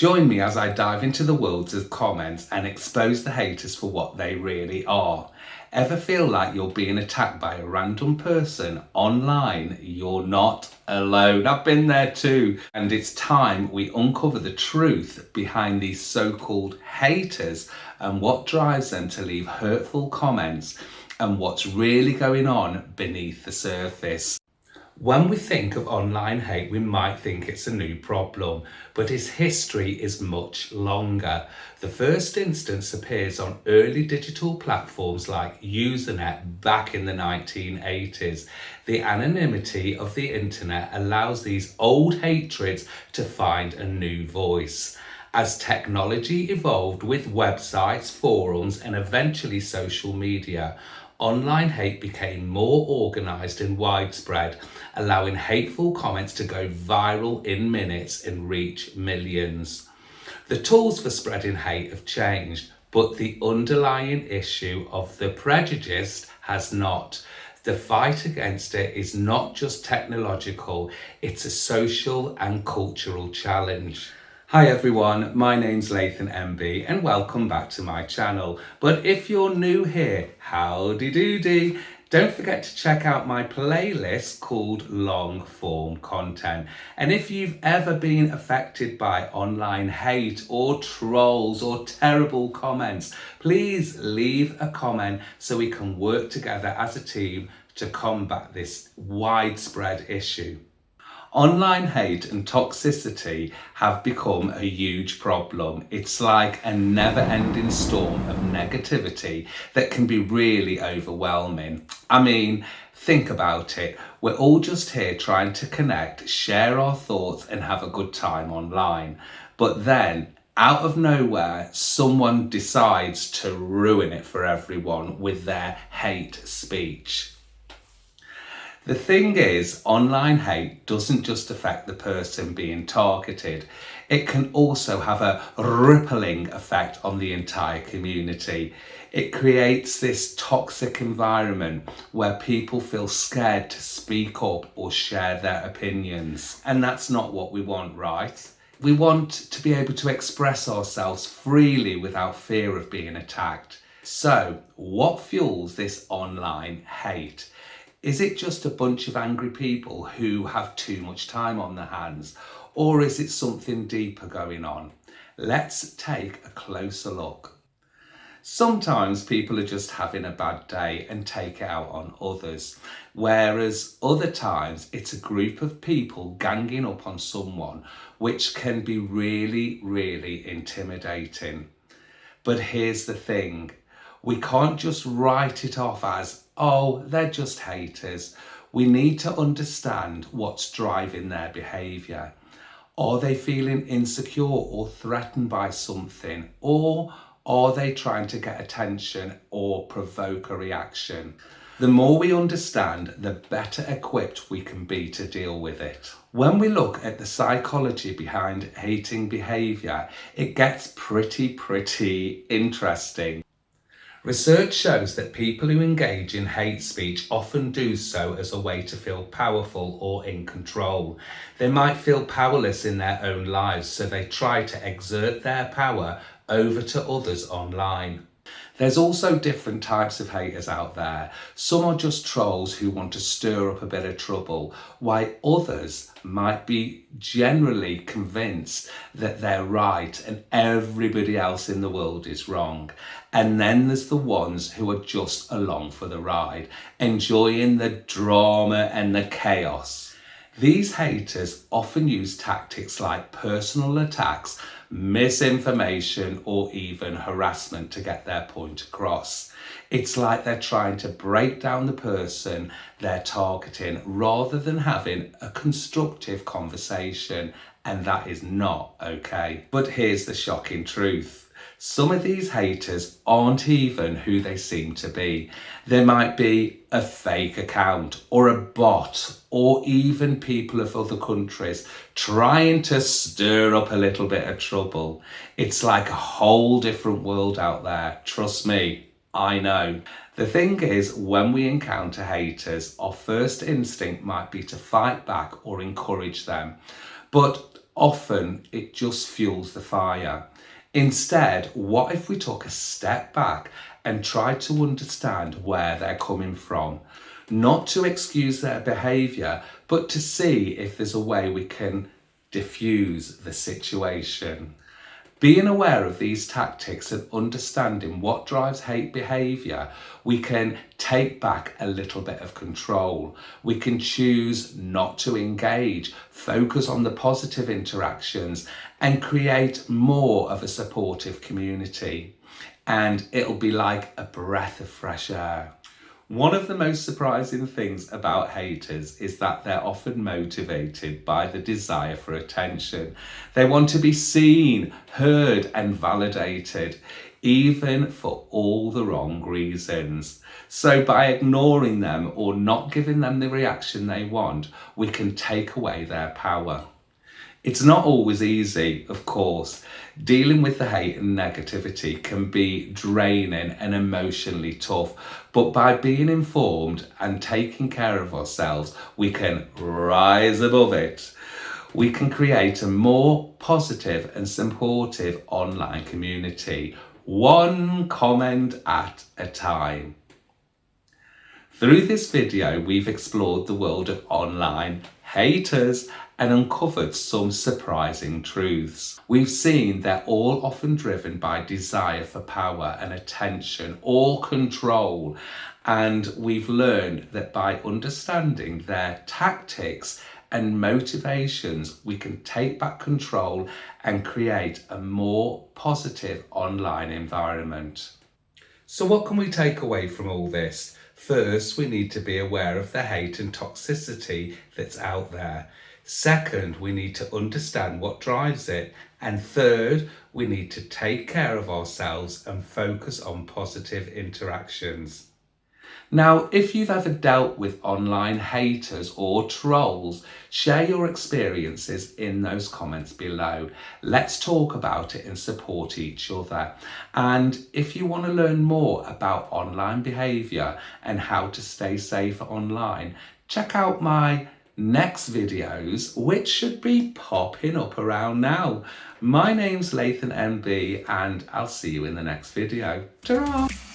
Join me as I dive into the worlds of comments and expose the haters for what they really are. Ever feel like you're being attacked by a random person online? You're not alone. I've been there too. And it's time we uncover the truth behind these so-called haters and what drives them to leave hurtful comments and what's really going on beneath the surface. When we think of online hate, we might think it's a new problem, but its history is much longer. The first instance appears on early digital platforms like Usenet back in the 1980s. The anonymity of the internet allows these old hatreds to find a new voice. As technology evolved with websites, forums, and eventually social media, online hate became more organised and widespread, allowing hateful comments to go viral in minutes and reach millions. The tools for spreading hate have changed, but the underlying issue of the prejudice has not. The fight against it is not just technological, it's a social and cultural challenge. Hi everyone, my name's lathonmb and welcome back to my channel. But if you're new here, howdy doody. Don't forget to check out my playlist called Long Form Content. And if you've ever been affected by online hate or trolls or terrible comments, please leave a comment so we can work together as a team to combat this widespread issue. Online hate and toxicity have become a huge problem. It's like a never-ending storm of negativity that can be really overwhelming. I mean, think about it. We're all just here trying to connect, share our thoughts and have a good time online. But then, out of nowhere, someone decides to ruin it for everyone with their hate speech. The thing is, online hate doesn't just affect the person being targeted. It can also have a rippling effect on the entire community. It creates this toxic environment where people feel scared to speak up or share their opinions. And that's not what we want, right? We want to be able to express ourselves freely without fear of being attacked. So, what fuels this online hate? Is it just a bunch of angry people who have too much time on their hands? Or is it something deeper going on? Let's take a closer look. Sometimes people are just having a bad day and take it out on others, whereas other times it's a group of people ganging up on someone, which can be really, really intimidating. But here's the thing. We can't just write it off as, oh, they're just haters. We need to understand what's driving their behaviour. Are they feeling insecure or threatened by something? Or are they trying to get attention or provoke a reaction? The more we understand, the better equipped we can be to deal with it. When we look at the psychology behind hating behaviour, it gets pretty interesting. Research shows that people who engage in hate speech often do so as a way to feel powerful or in control. They might feel powerless in their own lives, so they try to exert their power over to others online. There's also different types of haters out there. Some are just trolls who want to stir up a bit of trouble, while others might be generally convinced that they're right and everybody else in the world is wrong. And then there's the ones who are just along for the ride, enjoying the drama and the chaos. These haters often use tactics like personal attacks, misinformation, or even harassment to get their point across. It's like they're trying to break down the person they're targeting rather than having a constructive conversation, and that is not okay. But here's the shocking truth. Some of these haters aren't even who they seem to be. They might be a fake account or a bot or even people of other countries trying to stir up a little bit of trouble. It's like a whole different world out there. Trust me, I know. The thing is, when we encounter haters, our first instinct might be to fight back or encourage them. But often it just fuels the fire. Instead, what if we took a step back and tried to understand where they're coming from? Not to excuse their behaviour, but to see if there's a way we can diffuse the situation. Being aware of these tactics and understanding what drives hate behaviour, we can take back a little bit of control. We can choose not to engage, focus on the positive interactions, and create more of a supportive community. And it'll be like a breath of fresh air. One of the most surprising things about haters is that they're often motivated by the desire for attention. They want to be seen, heard, and validated, even for all the wrong reasons. So by ignoring them or not giving them the reaction they want, we can take away their power. It's not always easy, of course. Dealing with the hate and negativity can be draining and emotionally tough, but by being informed and taking care of ourselves, we can rise above it. We can create a more positive and supportive online community, one comment at a time. Through this video, we've explored the world of online haters and uncovered some surprising truths. We've seen they're all often driven by desire for power and attention or control. And we've learned that by understanding their tactics and motivations, we can take back control and create a more positive online environment. So what can we take away from all this? First, we need to be aware of the hate and toxicity that's out there. Second, we need to understand what drives it. And third, we need to take care of ourselves and focus on positive interactions. Now, if you've ever dealt with online haters or trolls, share your experiences in those comments below. Let's talk about it and support each other. And if you want to learn more about online behaviour and how to stay safe online, check out my next videos, which should be popping up around now. My name's lathonmb and I'll see you in the next video. Ta-ra!